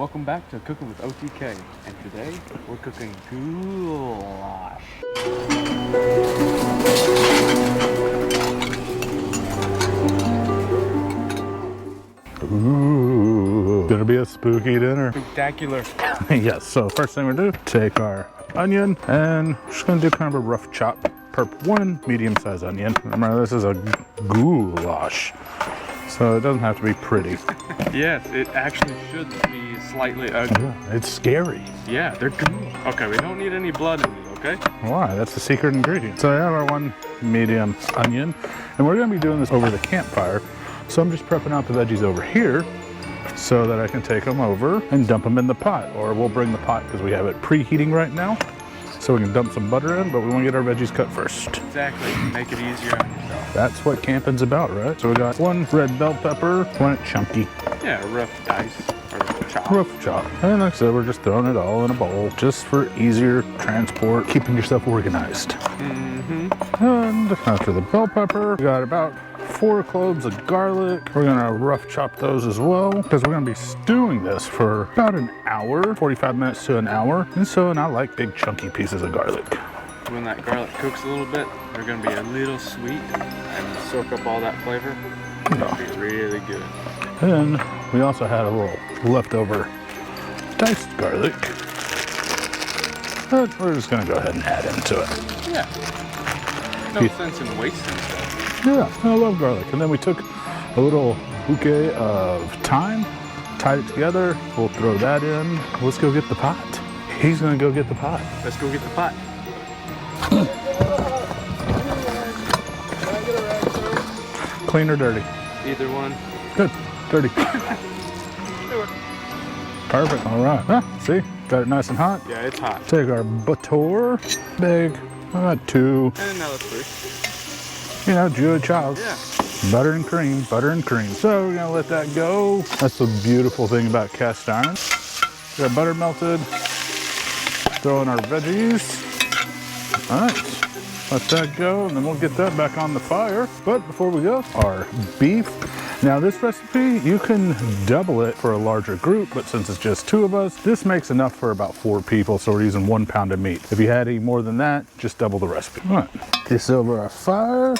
Welcome back to Cooking with OTK, and today we're cooking goulash. Ooh, gonna be a spooky dinner. Spectacular. Yes, so first thing we do, take our onion and just gonna do kind of a rough chop per one medium-sized onion. Remember, this is a goulash, so it doesn't have to be pretty. Yes, it actually should be slightly ugly. Yeah, it's scary. Yeah, they're good. Okay, we don't need any blood in it, okay? Why? That's the secret ingredient. So I have our one medium onion, and we're gonna be doing this over the campfire. So I'm just prepping out the veggies over here so that I can take them over and dump them in the pot, or we'll bring the pot because we have it preheating right now. So we can dump some butter in, but we want to get our veggies cut first. Exactly, make it easier on yourself. That's what camping's about, right? So we got one red bell pepper, want it chunky. Yeah, rough dice, or chop. Rough chop. And like I said, we're just throwing it all in a bowl, just for easier transport, keeping yourself organized. And after the bell pepper, we got about 4 cloves of garlic. We're gonna rough chop those as well, because we're gonna be stewing this for about an hour, 45 minutes to an hour. And I like big chunky pieces of garlic. When that garlic cooks a little bit, they're gonna be a little sweet and soak up all that flavor. It'll be really good. And we also had a little leftover diced garlic that we're just gonna go ahead and add into it. Yeah. No sense in wasting stuff. Yeah, I love garlic. And then we took a little bouquet of thyme, tied it together. We'll throw that in. Let's go get the pot. He's gonna go get the pot. Let's go get the pot. Clean or dirty? Either one. Good, dirty. Perfect, all right. Ah, see, got it nice and hot. Yeah, it's hot. Take our butter, big, about 2. And now it's 3. You know, Julia Child's. Yeah. Butter and cream, butter and cream. So we're gonna let that go. That's the beautiful thing about cast iron. We got butter melted. Throw in our veggies. All right, let that go, and then we'll get that back on the fire. But before we go, our beef. Now this recipe, you can double it for a larger group, but since it's just 2 of us, this makes enough for about 4 people, so we're using 1 pound of meat. If you had any more than that, just double the recipe. All right, this over our fire.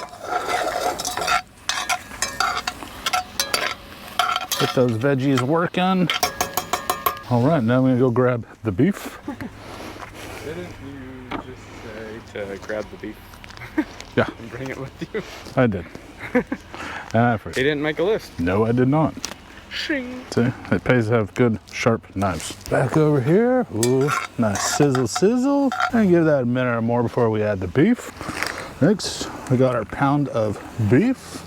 Get those veggies working. All right, now we're gonna go grab the beef. Didn't you just say to grab the beef? Yeah. And bring it with you? I did. And I forgot. He didn't make a list. No, I did not. Shing. See, it pays to have good, sharp knives. Back over here. Ooh, nice sizzle, sizzle. And give that a minute or more before we add the beef. Next, we got our pound of beef.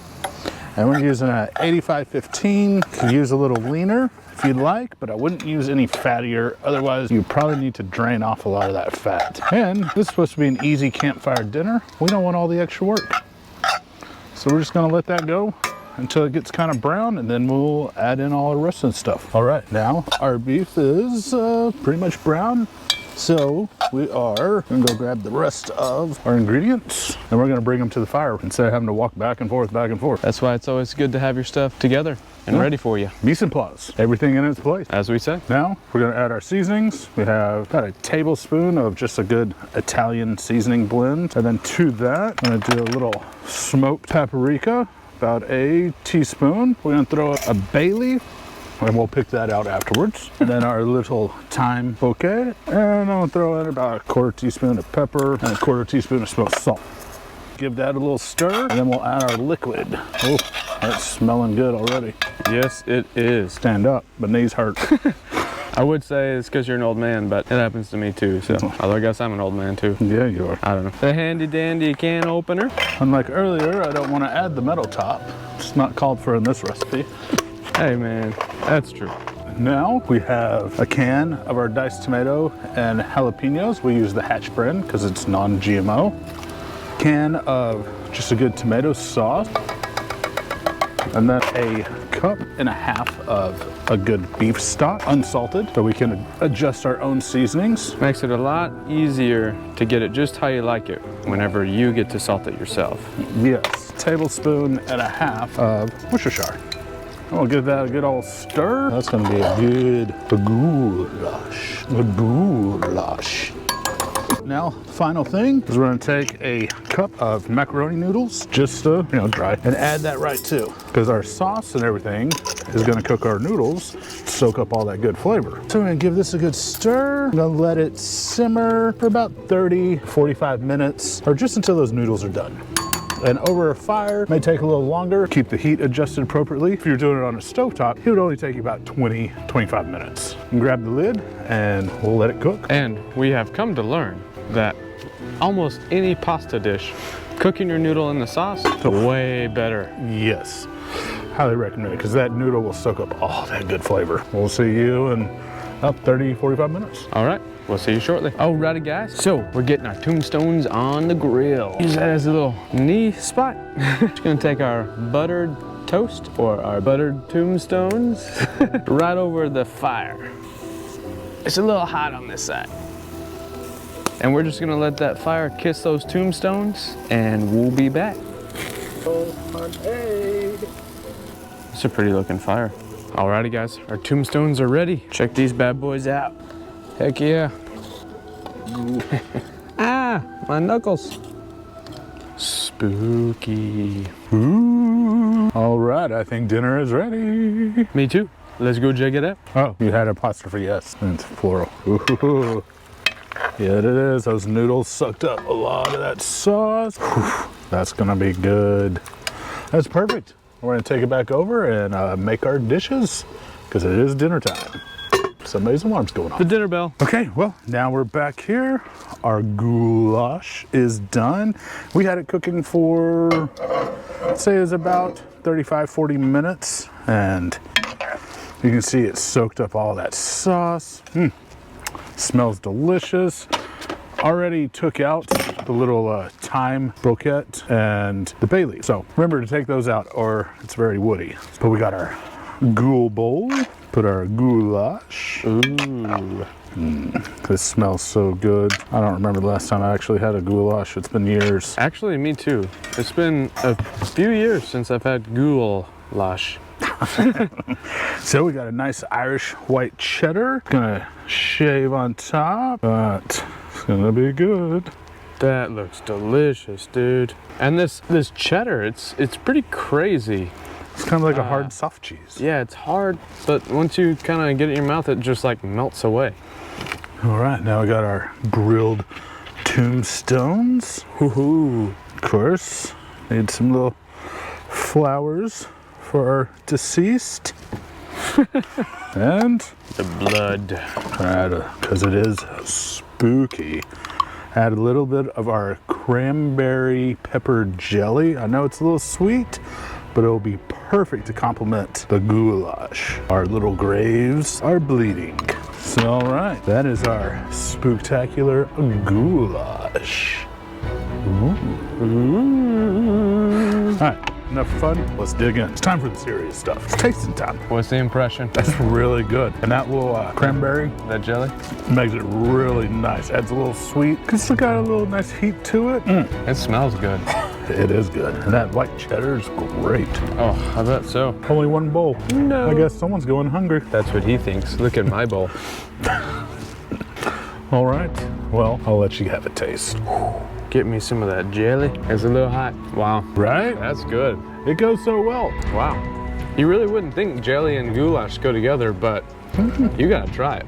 And we're using an 85/15. You can use a little leaner if you'd like, but I wouldn't use any fattier. Otherwise, you probably need to drain off a lot of that fat. And this is supposed to be an easy campfire dinner. We don't want all the extra work. So we're just gonna let that go until it gets kind of brown, and then we'll add in all the rest of the stuff. All right, now our beef is pretty much brown. So we are gonna go grab the rest of our ingredients, and we're gonna bring them to the fire instead of having to walk back and forth, back and forth. That's why it's always good to have your stuff together and ready for you. Mise en place, everything in its place. As we say. Now we're gonna add our seasonings. We have about a tablespoon of just a good Italian seasoning blend. And then to that, I'm gonna do a little smoked paprika, about a teaspoon. We're gonna throw a bay leaf, and we'll pick that out afterwards. And then our little thyme bouquet. And I'm gonna throw in about a 1/4 teaspoon of pepper and a 1/4 teaspoon of smoked salt. Give that a little stir, and then we'll add our liquid. Oh, that's smelling good already. Yes, it is. Stand up, but knees hurt. I would say it's because you're an old man, but it happens to me too. So, although I guess I'm an old man too. Yeah, you are. I don't know. The handy dandy can opener. Unlike earlier, I don't want to add the metal top. It's not called for in this recipe. Hey man, that's true. Now we have a can of our diced tomato and jalapenos. We use the Hatch brand because it's non-GMO. Can of just a good tomato sauce. And then a 1.5 cups of a good beef stock, unsalted, so we can adjust our own seasonings. Makes it a lot easier to get it just how you like it whenever you get to salt it yourself. Yes, 1.5 tablespoons of Worcestershire. I'll give that a good old stir. That's gonna be a good goulash. A goulash. Now, final thing is we're gonna take a cup of macaroni noodles, just dry, and add that right too, because our sauce and everything is gonna cook our noodles, soak up all that good flavor. So we're gonna give this a good stir. I'm gonna let it simmer for about 30, 45 minutes, or just until those noodles are done. And over a fire, may take a little longer. Keep the heat adjusted appropriately. If you're doing it on a stovetop, it would only take you about 20, 25 minutes. And grab the lid and we'll let it cook. And we have come to learn that almost any pasta dish, cooking your noodle in the sauce is way better. Yes, highly recommend it, because that noodle will soak up all that good flavor. We'll see you in about 30, 45 minutes. All right, we'll see you shortly. Alrighty guys, so we're getting our tombstones on the grill. Use that as a little knee spot. Just gonna take our buttered toast, or our buttered tombstones, right over the fire. It's a little hot on this side. And we're just gonna let that fire kiss those tombstones, and we'll be back. It's a pretty looking fire. Alrighty guys, our tombstones are ready. Check these bad boys out. Heck yeah. Ah, my knuckles. Spooky. Ooh. All right, I think dinner is ready. Me too. Let's go check it out. Oh, you had apostrophe S, and it's plural. Ooh. Yeah, it is. Those noodles sucked up a lot of that sauce. Whew, that's gonna be good. That's perfect. We're gonna take it back over and make our dishes, because it is dinner time. Somebody's alarm's going off. The dinner bell. Okay, well, now we're back here. Our goulash is done. We had it cooking for, I'd say it was about 35, 40 minutes. And you can see it soaked up all that sauce. Smells delicious. Already took out the little thyme brochette and the bay leaf. So remember to take those out or it's very woody. But we got our ghoul bowl. Put our goulash. Ooh. This smells so good. I don't remember the last time I actually had a goulash. It's been years. Actually, me too. It's been a few years since I've had goulash. So we got a nice Irish white cheddar. Gonna shave on top, but it's gonna be good. That looks delicious, dude. And this cheddar, it's pretty crazy. It's kind of like a hard soft cheese. Yeah, it's hard, but once you kind of get it in your mouth, it just like melts away. All right, now we got our grilled tombstones. Woohoo! Of course, need some little flowers for our deceased. And the blood. Because it is spooky. Add a little bit of our cranberry pepper jelly. I know it's a little sweet, but it'll be perfect to complement the goulash. Our little graves are bleeding. So, all right, that is our spooktacular goulash. Ooh. All right, enough fun. Let's dig in. It's time for the serious stuff. It's tasting time. What's the impression? That's really good. And that little cranberry, That jelly? makes it really nice. Adds a little sweet. It's got a little nice heat to it. It smells good. It is good. And that white cheddar is great. Oh, I bet so. Only one bowl. No. I guess someone's going hungry. That's what he thinks. Look at my bowl. All right. Well, I'll let you have a taste. Get me some of that jelly. It's a little hot. Wow. Right? That's good. It goes so well. Wow. You really wouldn't think jelly and goulash go together, but you gotta try it.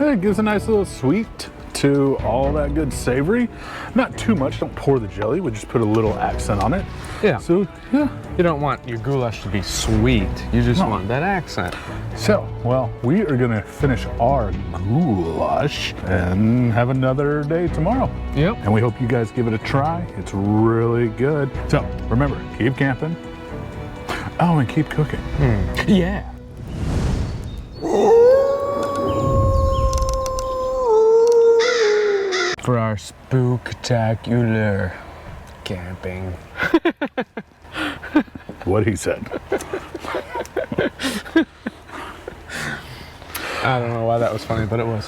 It gives a nice little sweet to all that good savory. Not too much. Don't pour the jelly. We just put a little accent on it. Yeah. So, yeah. You don't want your goulash to be sweet. You just want that accent. So, well, we are going to finish our goulash and have another day tomorrow. Yep. And we hope you guys give it a try. It's really good. So, remember, keep camping. Oh, and keep cooking. Yeah. For our spooktacular camping. What he said. I don't know why that was funny, but it was.